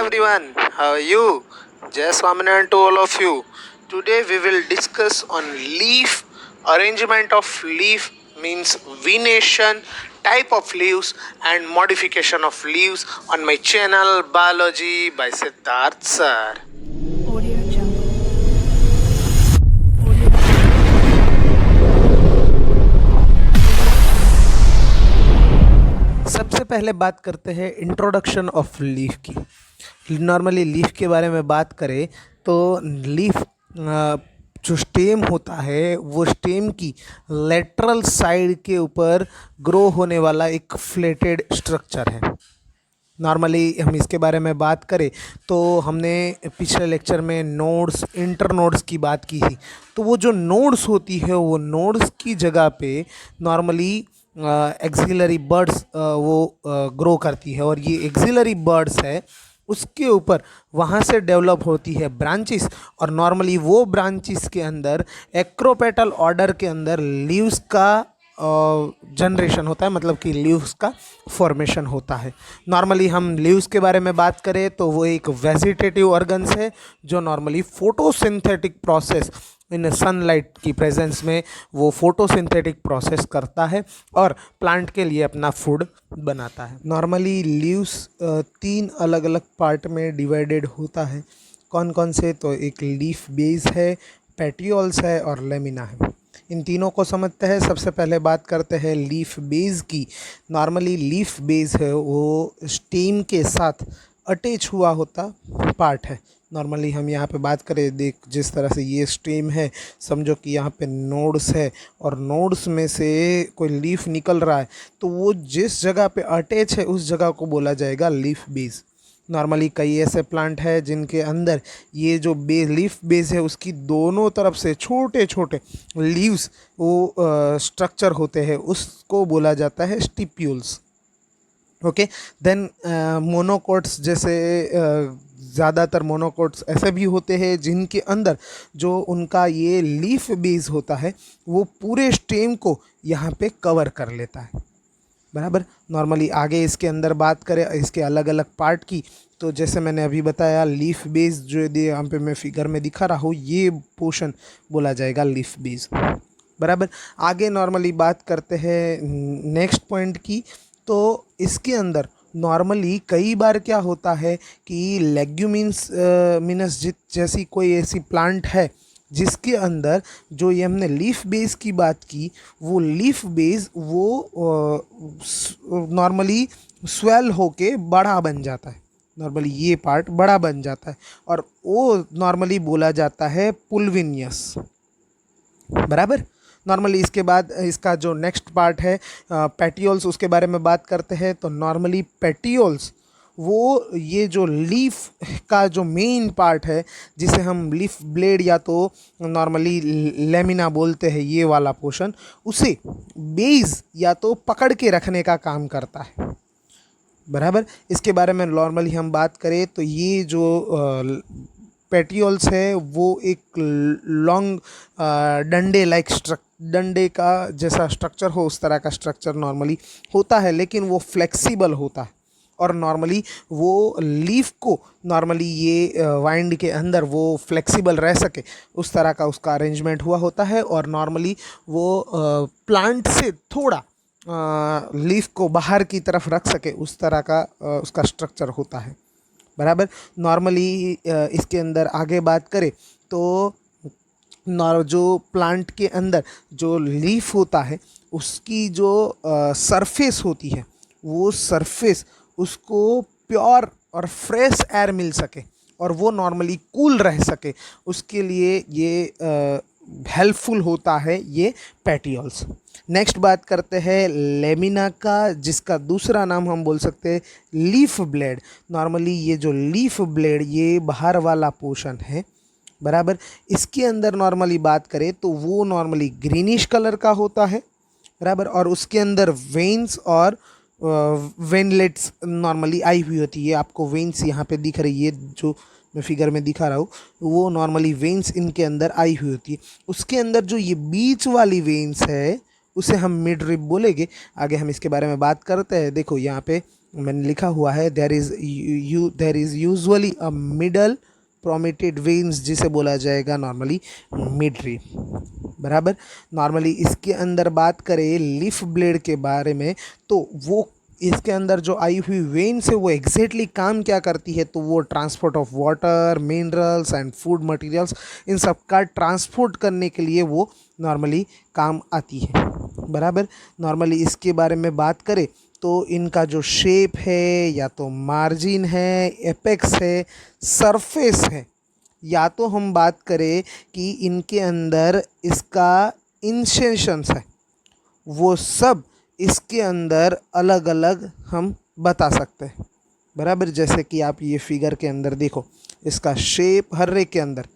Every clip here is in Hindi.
everyone, how are you? Jai Swaminarayan to all of you. Today we will discuss on leaf. Arrangement of leaf means venation, type of leaves and modification of leaves on my channel Biology by Siddharth sir. Audio Jungle. सबसे पहले बात करते हैं इंट्रोडक्शन ऑफ लीफ की। नॉर्मली लीफ के बारे में बात करें तो लीफ जो स्टेम होता है वो स्टेम की लेटरल साइड के ऊपर ग्रो होने वाला एक फ्लेटेड स्ट्रक्चर है। नॉर्मली हम इसके बारे में बात करें तो हमने पिछले लेक्चर में नोड्स इंटर नोड्स की बात की थी। तो वो जो नोड्स होती है वो नोड्स की जगह पे नॉर्मली एक्सिलरी बर्ड्स वो ग्रो करती है और ये एक्सिलरी बर्ड्स है उसके ऊपर वहाँ से डेवलप होती है ब्रांचेस और नॉर्मली वो ब्रांचेस के अंदर एक्रोपेटल ऑर्डर के अंदर लीव्स का जनरेशन होता है, मतलब कि लीव्स का फॉर्मेशन होता है। नॉर्मली हम लीव्स के बारे में बात करें तो वो एक वेजिटेटिव ऑर्गन्स है जो normally photosynthetic process in sunlight की प्रेजेंस में वो फोटोसिंथेटिक प्रोसेस करता है और प्लांट के लिए अपना फूड बनाता है। नॉर्मली लीव्स 3 अलग अलग पार्ट में डिवाइडेड होता है। कौन कौन से? तो एक लीफ बेस है, पेटियोल्स है और लेमिना है। इन तीनों को समझते हैं। सबसे पहले बात करते हैं लीफ बेस की। नॉर्मली लीफ बेस है वो स्टेम के साथ अटैच हुआ होता पार्ट है। नॉर्मली हम यहाँ पे बात करें, देख जिस तरह से ये स्टेम है, समझो कि यहाँ पे नोड्स है और नोड्स में से कोई लीफ निकल रहा है तो वो जिस जगह पे अटैच है उस जगह को बोला जाएगा लीफ बेस। नॉर्मली कई ऐसे प्लांट है जिनके अंदर ये जो लीफ बेस है उसकी दोनों तरफ से छोटे छोटे लीव्स वो स्ट्रक्चर होते हैं, उसको बोला जाता है स्टिप्यूल्स। ओके, देन मोनोकोट्स जैसे ज़्यादातर मोनोकोट्स ऐसे भी होते हैं जिनके अंदर जो उनका ये लीफ बेस होता है वो पूरे स्टेम को यहाँ पे कवर कर लेता है। बराबर। नॉर्मली आगे इसके अंदर बात करें इसके अलग अलग पार्ट की, तो जैसे मैंने अभी बताया लीफ बेस जो यहाँ पे मैं फिगर में दिखा रहा हूँ ये पोर्शन बोला जाएगा लीफ बेस। बराबर। आगे नॉर्मली बात करते हैं नेक्स्ट पॉइंट की। तो इसके अंदर नॉर्मली कई बार क्या होता है कि लेग्यूमिन्स मीनस जैसी कोई ऐसी प्लांट है जिसके अंदर जो ये हमने लीफ बेस की बात की वो लीफ बेस वो नॉर्मली स्वेल होके बड़ा बन जाता है। नॉर्मली ये पार्ट बड़ा बन जाता है और वो नॉर्मली बोला जाता है पुल्विनियस। बराबर। नॉर्मली इसके बाद इसका जो नेक्स्ट पार्ट है पेटियोल्स, उसके बारे में बात करते हैं। तो नॉर्मली पेटियोल्स वो ये जो लीफ का जो मेन पार्ट है जिसे हम लीफ ब्लेड या तो नॉर्मली लेमिना बोलते हैं, ये वाला पोर्शन उसे बेस या तो पकड़ के रखने का काम करता है। बराबर। इसके बारे में नॉर्मली हम बात करें तो ये जो पेटियोल्स है वो एक लॉन्ग डंडे लाइक डंडे का जैसा स्ट्रक्चर हो उस तरह का स्ट्रक्चर नॉर्मली होता है, लेकिन वो फ्लेक्सिबल होता है और नॉर्मली वो लीफ को नॉर्मली ये वाइंड के अंदर वो फ्लेक्सिबल रह सके उस तरह का उसका अरेंजमेंट हुआ होता है और नॉर्मली वो प्लांट से थोड़ा लीफ को बाहर की तरफ रख सके उस तरह का उसका स्ट्रक्चर होता है। बराबर। नॉर्मली इसके अंदर आगे बात करें तो जो प्लांट के अंदर जो लीफ होता है उसकी जो सरफेस होती है वो सरफेस उसको प्योर और फ्रेश एयर मिल सके और वो नॉर्मली कूल रह सके, उसके लिए ये हेल्पफुल होता है ये पेटियोल्स। नेक्स्ट बात करते हैं लेमिना का, जिसका दूसरा नाम हम बोल सकते हैं लीफ ब्लेड। नॉर्मली ये जो लीफ ब्लेड ये बाहर वाला पोर्शन है। बराबर। इसके अंदर नॉर्मली बात करें तो वो नॉर्मली ग्रीनिश कलर का होता है। बराबर। और उसके अंदर वेन्स और वेनलेट्स नॉर्मली आई हुई होती है। आपको वेन्स यहाँ पे दिख रही है जो मैं फिगर में दिखा रहा हूँ, वो नॉर्मली वेन्स इनके अंदर आई हुई होती है। उसके अंदर जो ये बीच वाली वेन्स है उसे हम मिड रिब बोलेंगे। आगे हम इसके बारे में बात करते हैं। देखो यहाँ पे मैंने लिखा हुआ है there is usually a middle prominent veins, जिसे बोला जाएगा नॉर्मली मिडरीम। बराबर। नॉर्मली इसके अंदर बात करें लीफ ब्लेड के बारे में, तो वो इसके अंदर जो आई हुई वेन्स है वो एग्जैक्टली काम क्या करती है, तो वो transport of water, minerals and food materials, इन सब का ट्रांसपोर्ट करने के लिए वो नॉर्मली काम आती है। बराबर। नॉर्मली इसके बारे में बात करें तो इनका जो शेप है, या तो मार्जिन है, एपेक्स है, सरफेस है, या तो हम बात करें कि इनके अंदर इसका इंसेंशंस है, वो सब इसके अंदर अलग अलग हम बता सकते हैं। बराबर। जैसे कि आप ये फिगर के अंदर देखो, इसका शेप हर एक के अंदर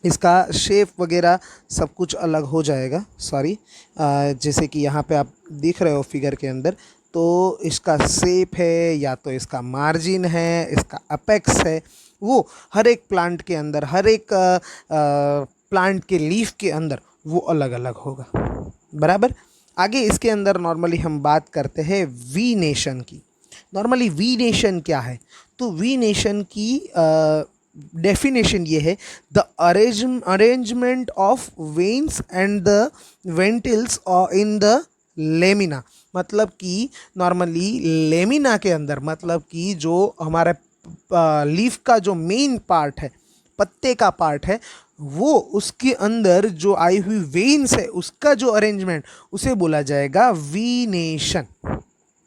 इसका शेप वगैरह सब कुछ अलग हो जाएगा। सॉरी, जैसे कि यहाँ पे आप देख रहे हो फिगर के अंदर, तो इसका शेप है, या तो इसका मार्जिन है, इसका अपेक्स है, वो हर एक प्लांट के अंदर, हर एक प्लांट के लीफ के अंदर वो अलग अलग होगा। बराबर। आगे इसके अंदर नॉर्मली हम बात करते हैं वी नेशन की। नॉर्मली वी नेशन क्या है, तो वी नेशन की डेफिनेशन ये है, the arrangement of veins and the veinlets in the lamina. मतलब कि नॉर्मली लेमिना के अंदर, मतलब कि जो हमारे लीफ का जो मेन पार्ट है, पत्ते का पार्ट है, वो उसके अंदर जो आई हुई वेन्स है उसका जो अरेंजमेंट, उसे बोला जाएगा वीनेशन।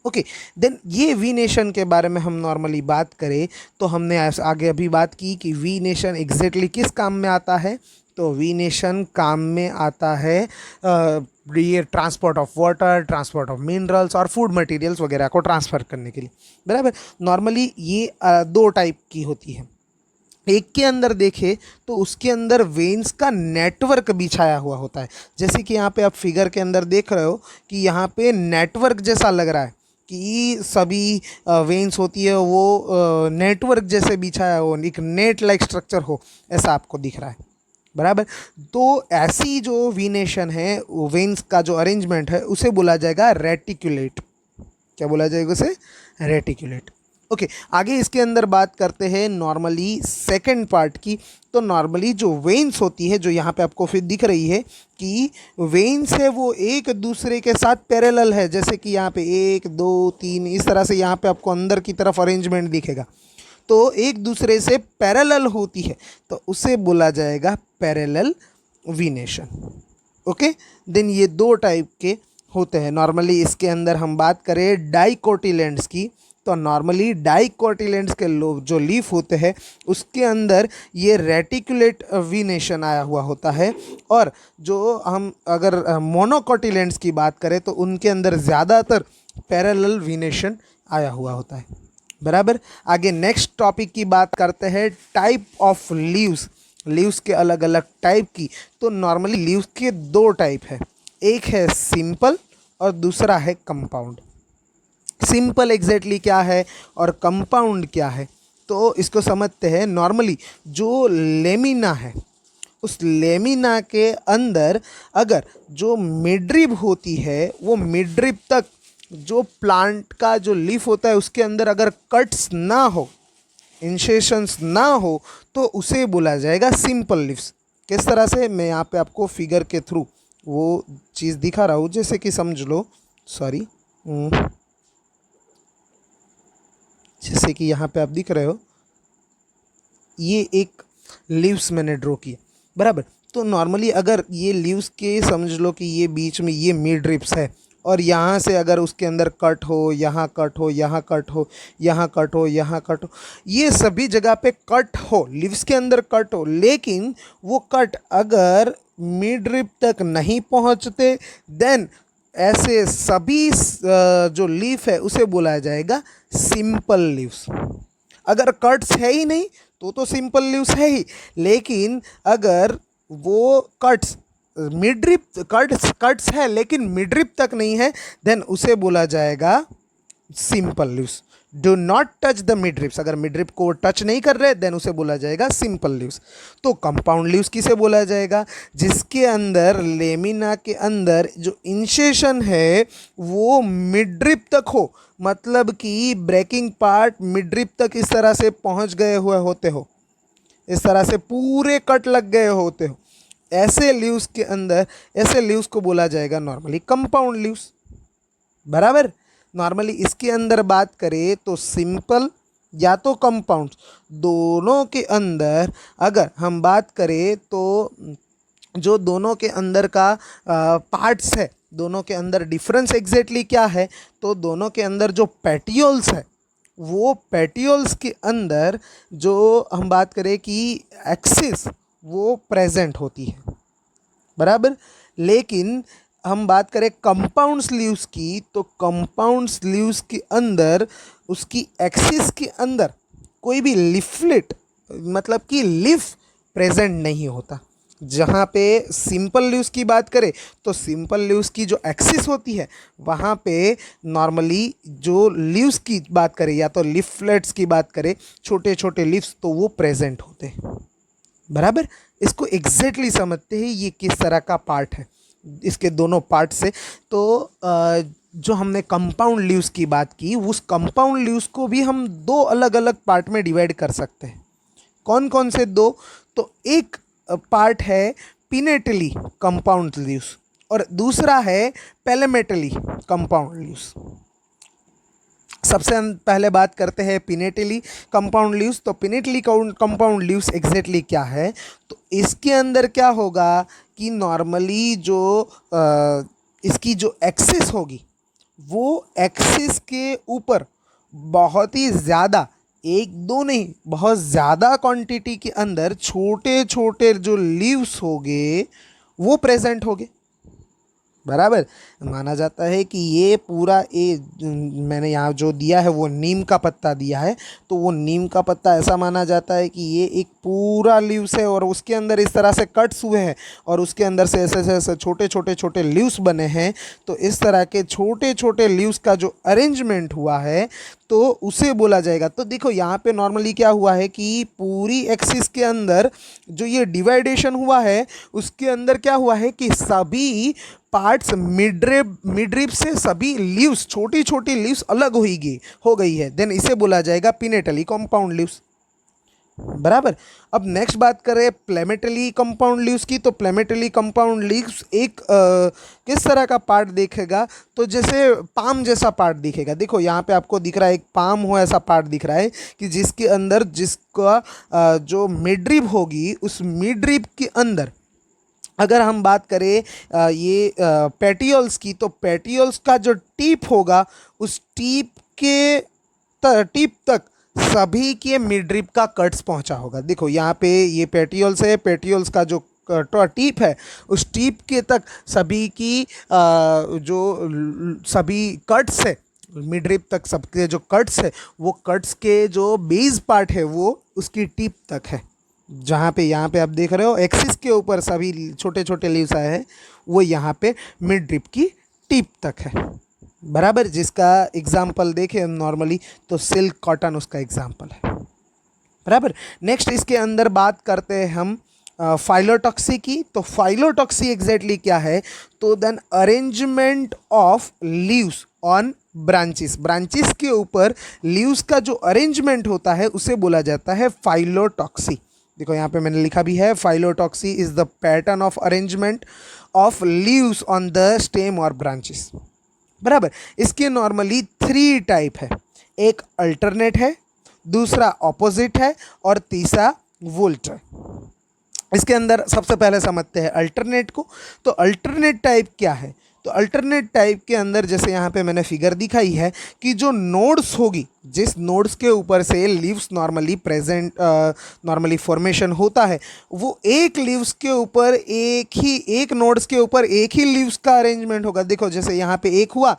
ओके। देन ये वीनेशन के बारे में हम नॉर्मली बात करें तो हमने आगे अभी बात की कि वीनेशन एग्जैक्टली किस काम में आता है, तो वीनेशन काम में आता है ये transport of water, transport of minerals और फूड मटेरियल्स वगैरह को ट्रांसफ़र करने के लिए। बराबर। नॉर्मली ये दो टाइप की होती है। एक के अंदर देखें तो उसके अंदर वेन्स का नेटवर्क बिछाया हुआ होता है, जैसे कि यहाँ पे आप फिगर के अंदर देख रहे हो कि यहाँ पे नेटवर्क जैसा लग रहा है कि सभी वेन्स होती है वो नेटवर्क जैसे बिछाया हो, एक नेट लाइक स्ट्रक्चर हो, ऐसा आपको दिख रहा है। बराबर। तो ऐसी जो वीनेशन है, वेन्स का जो अरेंजमेंट है, उसे बोला जाएगा रेटिकुलेट। क्या बोला जाएगा उसे? रेटिकुलेट। ओके। आगे इसके अंदर बात करते हैं नॉर्मली सेकंड पार्ट की। तो नॉर्मली जो वेन्स होती है, जो यहाँ पे आपको फिर दिख रही है कि वेन्स है वो एक दूसरे के साथ पैरेलल है, जैसे कि यहाँ पे 1 2 3 इस तरह से यहाँ पे आपको अंदर की तरफ अरेंजमेंट दिखेगा, तो एक दूसरे से पैरेलल होती है, तो उसे बोला जाएगा पैरेलल वीनेशन। ओके। देन ये दो टाइप के होते हैं। नॉर्मली इसके अंदर हम बात करें डाइकोटिलेंड्स की, तो नॉर्मली डाइकोटिलेंड्स के जो लीफ होते हैं उसके अंदर ये रेटिकुलेट वीनेशन आया हुआ होता है, और जो हम अगर मोनोकोटिलेंड्स की बात करें तो उनके अंदर ज़्यादातर पैरेलल वीनेशन आया हुआ होता है। बराबर। आगे नेक्स्ट टॉपिक की बात करते हैं टाइप ऑफ लीव्स। लीव्स के अलग अलग टाइप की। तो नॉर्मली लीव्स के दो टाइप है, एक है सिंपल और दूसरा है कंपाउंड। सिंपल एग्जैक्टली क्या है और कंपाउंड क्या है, तो इसको समझते हैं। नॉर्मली जो लेमिना है, उस लेमिना के अंदर अगर जो मिडरिब होती है, वो मिडरिब तक जो प्लांट का जो लीफ होता है उसके अंदर अगर कट्स ना हो, इंसेशंस ना हो, तो उसे बोला जाएगा सिंपल लीव्स। किस तरह से, मैं यहाँ पे आपको फिगर के थ्रू वो चीज़ दिखा रहा हूँ, जैसे कि समझ लो। सॉरी, जैसे कि यहाँ पे आप दिख रहे हो, ये एक लीव्स मैंने ड्रॉ किया। बराबर। तो नॉर्मली अगर ये लीव्स के समझ लो कि ये बीच में ये मिड रिप्स है, और यहाँ से अगर उसके अंदर कट हो, यहाँ कट हो, यहाँ कट हो, यहाँ कट हो, यहाँ कट हो, ये सभी जगह पे कट हो, लीव्स के अंदर कट हो, लेकिन वो कट अगर मिड रिप तक नहीं पहुँचते, देन ऐसे सभी जो लीफ है उसे बोला जाएगा सिंपल लीव्स। अगर कट्स है ही नहीं तो सिंपल लीव्स है ही, लेकिन अगर वो कट्स मिड्रिप कट्स है लेकिन मिड्रिप तक नहीं है, देन उसे बोला जाएगा simple leaves. Do not touch the midribs, अगर मिड रिप को टच नहीं कर रहे देन उसे बोला जाएगा सिंपल लीव्स। तो कंपाउंड लीव्स किसे बोला जाएगा, जिसके अंदर लेमिना के अंदर जो इंसेशन है वो मिड रिप तक हो, मतलब कि ब्रेकिंग पार्ट मिड रिप तक इस तरह से पहुंच गए हुए होते हो, इस तरह से पूरे कट लग गए होते हो, ऐसे लीव्स के अंदर, ऐसे लीव्स को बोला जाएगा नॉर्मली कंपाउंड लीव्स। बराबर। नॉर्मली इसके अंदर बात करें तो सिंपल या तो कंपाउंड, दोनों के अंदर अगर हम बात करें तो जो दोनों के अंदर का पार्ट्स है, दोनों के अंदर डिफरेंस एग्जैक्टली क्या है, तो दोनों के अंदर जो पेटियोल्स है वो पेटियोल्स के अंदर जो हम बात करें कि एक्सिस वो प्रेजेंट होती है। बराबर। लेकिन हम बात करें कंपाउंड लीव्स की, तो कंपाउंड लीव्स के अंदर उसकी एक्सिस के अंदर कोई भी लीफलेट मतलब कि लीफ प्रेजेंट नहीं होता। जहाँ पे सिंपल लीव्स की बात करें तो सिंपल लीव्स की जो एक्सिस होती है वहाँ पे नॉर्मली जो लीव्स की बात करें या तो लीफलेट्स की बात करें, छोटे छोटे लीव्स, तो वो प्रेजेंट होते हैं। बराबर। इसको एग्जैक्टली समझते हैं ये किस तरह का पार्ट है, इसके दोनों पार्ट से। तो जो हमने कंपाउंड लीव्स की बात की, उस कंपाउंड लीव्स को भी हम दो अलग अलग पार्ट में डिवाइड कर सकते हैं। कौन कौन से दो, तो एक पार्ट है पिनेटली कंपाउंड लीव्स और दूसरा है पैलेमेटली कंपाउंड लीव्स। सबसे पहले बात करते हैं पिनेटली कंपाउंड लीव्स। तो पिनेटली कंपाउंड लीव्स एग्जैक्टली क्या है, तो इसके अंदर क्या होगा कि नॉर्मली जो इसकी जो एक्सिस होगी वो एक्सिस के ऊपर बहुत ही ज़्यादा, एक दो नहीं बहुत ज़्यादा क्वांटिटी के अंदर छोटे छोटे जो लीव्स होंगे वो प्रेजेंट होंगे। बराबर। माना जाता है कि ये पूरा मैंने यहाँ जो दिया है वो नीम का पत्ता दिया है, तो वो नीम का पत्ता ऐसा माना जाता है कि ये एक पूरा लीव्स है और उसके अंदर इस तरह से कट्स हुए हैं और उसके अंदर से ऐसे ऐसे छोटे छोटे छोटे लीव्स बने हैं। तो इस तरह के छोटे छोटे लीव्स का जो अरेंजमेंट हुआ है तो उसे बोला जाएगा। तो देखो यहाँ पे नॉर्मली क्या हुआ है कि पूरी एक्सिस के अंदर जो ये डिवाइडेशन हुआ है उसके अंदर क्या हुआ है कि सभी पार्ट्स मिड रिप से सभी लीव्स, छोटी छोटी लीव्स अलग हो गई है, देन इसे बोला जाएगा पिनेटली कंपाउंड लीव्स। बराबर। अब नेक्स्ट बात करें प्लेमेटली कंपाउंड लीव्स की, तो प्लेमेटली कंपाउंड लीव्स एक किस तरह का पार्ट दिखेगा, तो जैसे पाम जैसा पार्ट दिखेगा। देखो यहाँ पे आपको दिख रहा है एक पाम हो ऐसा पार्ट दिख रहा है कि जिसके अंदर जिसका जो मिडरिप होगी उस मिडरिप के अंदर अगर हम बात करें ये पेटियोल्स की, तो पेटियोल्स का जो टिप होगा उस टिप के टिप तक सभी के मिडरिप का कट्स पहुंचा होगा। देखो यहाँ पे ये पेटियोल्स है, पेटियोल्स का जो टिप है उस टिप के तक सभी की सभी कट्स है मिडरिप तक, सबके जो कट्स है वो कट्स के जो बेस पार्ट है वो उसकी टिप तक है। जहाँ पे यहाँ पे आप देख रहे हो एक्सिस के ऊपर सभी छोटे छोटे लीव्स आए हैं वो यहाँ पे मिड ड्रिप की टिप तक है। बराबर। जिसका एग्जाम्पल देखें हम नॉर्मली तो सिल्क कॉटन उसका एग्जाम्पल है। बराबर। नेक्स्ट इसके अंदर बात करते हैं हम फाइलोटॉक्सी की। तो फाइलोटॉक्सी एग्जैक्टली क्या है, तो then arrangement of leaves on branches, branches के ऊपर लीव्स का जो अरेंजमेंट होता है उसे बोला जाता है फाइलोटॉक्सी। देखो यहाँ पे मैंने लिखा भी है phyllotaxy is the pattern of arrangement of leaves on the stem और ब्रांचेस। बराबर। इसके नॉर्मली 3 टाइप है, एक अल्टरनेट है, दूसरा ऑपोजिट है और तीसरा वोल्ट है। इसके अंदर सबसे पहले समझते हैं अल्टरनेट को। तो अल्टरनेट टाइप क्या है, तो अल्टरनेट टाइप के अंदर जैसे यहाँ पे मैंने फिगर दिखाई है कि जो नोड्स होगी, जिस नोड्स के ऊपर से लीव्स नॉर्मली फॉर्मेशन होता है वो एक लीव्स के ऊपर एक नोड्स के ऊपर एक ही लीव्स का अरेंजमेंट होगा। देखो जैसे यहाँ पे एक हुआ,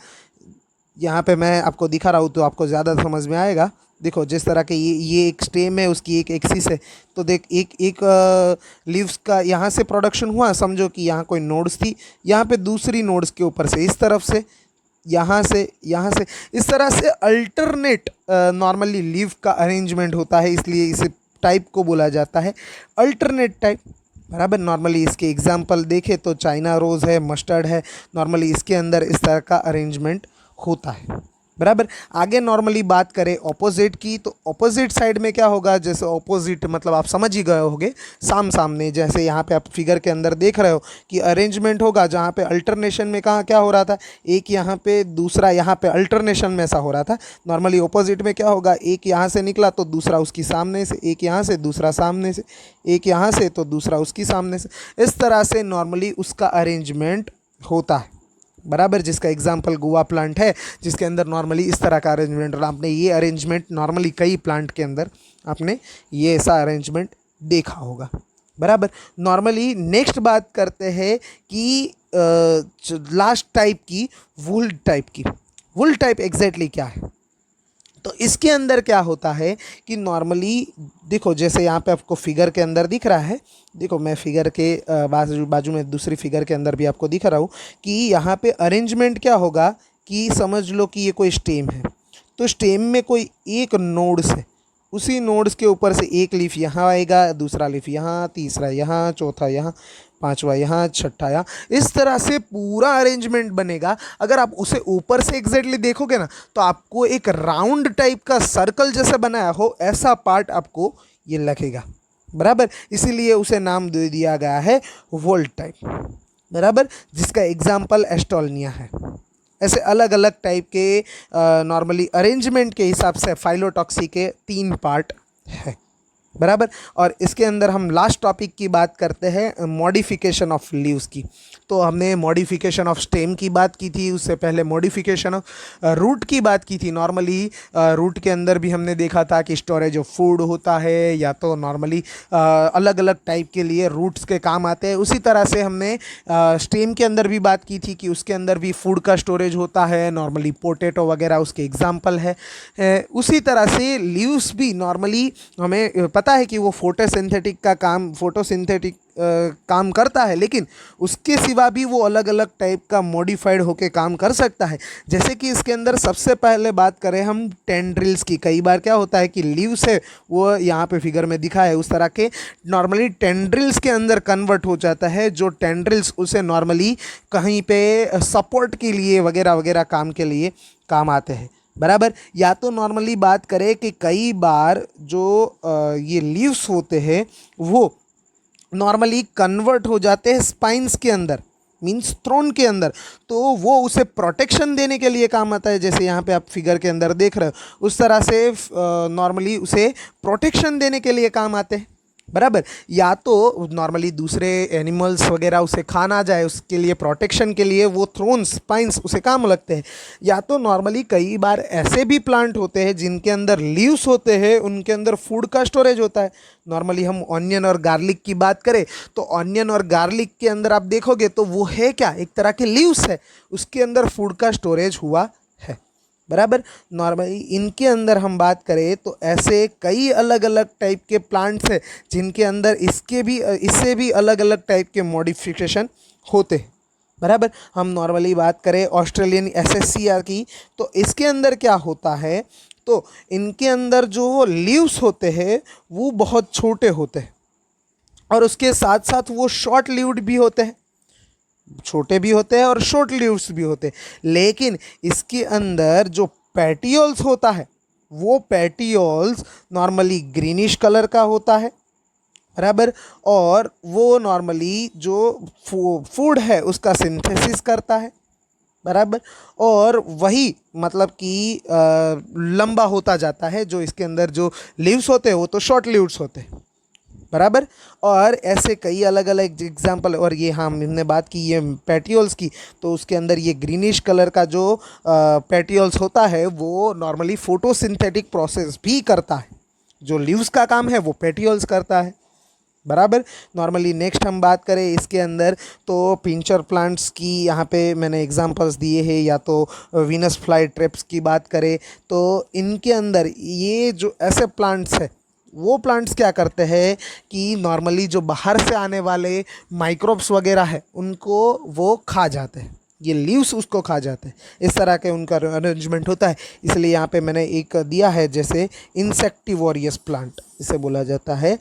यहाँ पे मैं आपको दिखा रहा हूँ तो आपको ज़्यादा समझ में आएगा। देखो जिस तरह के ये एक स्टेम है उसकी एक एक्सिस है, तो देख एक लीव्स का यहाँ से प्रोडक्शन हुआ, समझो कि यहाँ कोई नोड्स थी, यहाँ पे दूसरी नोड्स के ऊपर से इस तरफ से यहाँ से इस तरह से अल्टरनेट नॉर्मली लीफ का अरेंजमेंट होता है, इसलिए इसे टाइप को बोला जाता है अल्टरनेट टाइप। बराबर। नॉर्मली इसके एग्जांपल देखें तो चाइना रोज़ है, मस्टर्ड है, नॉर्मली इसके अंदर इस तरह का अरेंजमेंट होता है। बराबर। आगे नॉर्मली बात करें ऑपोजिट की, तो ऑपोजिट साइड में क्या होगा, जैसे ऑपोजिट मतलब आप समझ ही गए होंगे, सामने जैसे यहाँ पे आप फिगर के अंदर देख रहे हो कि अरेंजमेंट होगा जहाँ पे अल्टरनेशन में कहाँ क्या हो रहा था, एक यहाँ पे दूसरा यहाँ पे अल्टरनेशन में ऐसा हो रहा था। नॉर्मली ऑपोजिट में क्या होगा, एक यहाँ से निकला तो दूसरा उसकी सामने से, एक यहाँ से दूसरा सामने से, एक यहाँ से तो दूसरा उसकी सामने से, इस तरह से नॉर्मली उसका अरेंजमेंट होता है। बराबर। जिसका एग्जांपल गुआ प्लांट है, जिसके अंदर नॉर्मली इस तरह का अरेंजमेंट, और आपने ये अरेंजमेंट नॉर्मली कई प्लांट के अंदर आपने ये ऐसा अरेंजमेंट देखा होगा। बराबर। नॉर्मली नेक्स्ट बात करते हैं कि लास्ट टाइप की वुल टाइप की। वुल टाइप एग्जैक्टली क्या है, तो इसके अंदर क्या होता है कि नॉर्मली देखो, जैसे यहाँ पे आपको फिगर के अंदर दिख रहा है, देखो मैं फिगर के बाजू में दूसरी फिगर के अंदर भी आपको दिखा रहा हूँ कि यहाँ पे अरेंजमेंट क्या होगा कि समझ लो कि ये कोई स्टेम है, तो स्टेम में कोई एक नोड्स है, उसी नोड्स के ऊपर से एक लीफ यहाँ आएगा, दूसरा लीफ यहाँ, तीसरा यहाँ, चौथा यहाँ, पांचवा यहाँ, छठा यहाँ, इस तरह से पूरा अरेंजमेंट बनेगा। अगर आप उसे ऊपर से एग्जैक्टली देखोगे ना, तो आपको एक राउंड टाइप का सर्कल जैसा बनाया हो ऐसा पार्ट आपको ये लगेगा। बराबर। इसीलिए उसे नाम दे दिया गया है वोल्ट टाइप। बराबर। जिसका एग्जाम्पल एस्टोल्निया है। ऐसे अलग अलग टाइप के नॉर्मली अरेंजमेंट के हिसाब से फाइलोटॉक्सी के 3 पार्ट है। बराबर। और इसके अंदर हम लास्ट टॉपिक की बात करते हैं मॉडिफिकेशन ऑफ लीव्स की। तो हमने मॉडिफिकेशन ऑफ स्टेम की बात की थी, उससे पहले मॉडिफिकेशन ऑफ रूट की बात की थी। नॉर्मली रूट के अंदर भी हमने देखा था कि स्टोरेज ऑफ फूड होता है, या तो नॉर्मली अलग अलग टाइप के लिए रूट्स के काम आते हैं। उसी तरह से हमने स्टेम के अंदर भी बात की थी कि उसके अंदर भी फूड का स्टोरेज होता है, नॉर्मली पोटैटो वगैरह उसके एग्जाम्पल है। उसी तरह से लीव्स भी नॉर्मली हमें पता है कि वो फोटोसिंथेटिक काम करता है, लेकिन उसके सिवा भी वो अलग अलग टाइप का मॉडिफाइड होके काम कर सकता है। जैसे कि इसके अंदर सबसे पहले बात करें हम टेंड्रिल्स की। कई बार क्या होता है कि लीव्स है वो यहाँ पे फिगर में दिखा है, उस तरह के नॉर्मली टेंड्रिल्स के अंदर कन्वर्ट हो जाता है, जो टेंड्रिल्स उसे नॉर्मली कहीं पे सपोर्ट के लिए वगैरह वगैरह काम के लिए काम आते हैं। बराबर। या तो नॉर्मली बात करें कि कई बार जो ये लीव्स होते हैं वो नॉर्मली कन्वर्ट हो जाते हैं स्पाइंस के अंदर, मीन्स थ्रोन के अंदर, तो वो उसे प्रोटेक्शन देने के लिए काम आता है। जैसे यहाँ पे आप फिगर के अंदर देख रहे हो, उस तरह से नॉर्मली उसे प्रोटेक्शन देने के लिए काम आते हैं। बराबर। या तो नॉर्मली दूसरे एनिमल्स वगैरह उसे खा ना जाए, उसके लिए प्रोटेक्शन के लिए वो थ्रोन स्पाइंस उसे काम लगते हैं। या तो नॉर्मली कई बार ऐसे भी प्लांट होते हैं जिनके अंदर लीव्स होते हैं, उनके अंदर फूड का स्टोरेज होता है। नॉर्मली हम ऑनियन और गार्लिक की बात करें तो ऑनियन और गार्लिक के अंदर आप देखोगे तो वो है क्या, एक तरह के लीव्स है, उसके अंदर फूड का स्टोरेज हुआ है। बराबर। नॉर्मली इनके अंदर हम बात करें तो ऐसे कई अलग अलग टाइप के प्लांट्स हैं जिनके अंदर इससे भी अलग अलग टाइप के मॉडिफिकेशन होते हैं। बराबर। हम नॉर्मली बात करें ऑस्ट्रेलियन एसेसिया की, तो इसके अंदर क्या होता है, तो इनके अंदर जो लीव्स होते हैं वो बहुत छोटे होते हैं, और उसके साथ साथ वो शॉर्ट लीव्ड भी होते हैं, छोटे भी होते हैं और शॉर्ट लीव्स भी होते हैं। लेकिन इसके अंदर जो पेटियोल्स होता है वो पेटियोल्स नॉर्मली ग्रीनिश कलर का होता है। बराबर। और वो नॉर्मली जो फूड है उसका सिंथेसिस करता है। बराबर। और वही मतलब कि लंबा होता जाता है। जो इसके अंदर जो लीव्स होते हैं वो तो शॉर्ट लीव्स होते हैं। बराबर। और ऐसे कई अलग अलग एग्जाम्पल, और ये हमने बात की ये पेटियोल्स की, तो उसके अंदर ये ग्रीनिश कलर का जो पेटियोल्स होता है वो नॉर्मली फोटोसिंथेटिक प्रोसेस भी करता है। जो लीव्स का काम है वो पेटियोल्स करता है। बराबर। नॉर्मली नेक्स्ट हम बात करें इसके अंदर तो पिंचर प्लांट्स की, यहाँ पे मैंने एग्जांपल्स दिए हैं। या तो वीनस फ्लाई ट्रैप्स की बात करें तो इनके अंदर ये जो ऐसे प्लांट्स है वो प्लांट्स क्या करते हैं कि नॉर्मली जो बाहर से आने वाले माइक्रोब्स वगैरह है उनको वो खा जाते हैं। ये लीव्स उसको खा जाते हैं। इस तरह के उनका अरेंजमेंट होता है। इसलिए यहाँ पे मैंने एक दिया है, जैसे इंसेक्टिवोरियस प्लांट इसे बोला जाता है।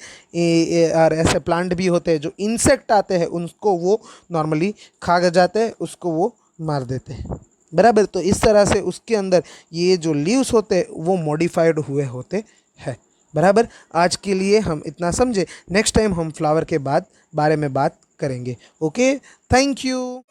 और ऐसे प्लांट भी होते हैं जो इंसेक्ट आते हैं उनको वो नॉर्मली खा जाते हैं, उसको वो मार देते हैं, बराबर। तो इस तरह से उसके अंदर ये जो लीव्स होते हैं वो मॉडिफाइड हुए होते हैं, बराबर। आज के लिए हम इतना समझे, नेक्स्ट टाइम हम फ्लावर के बारे में बात करेंगे। Okay, thank you.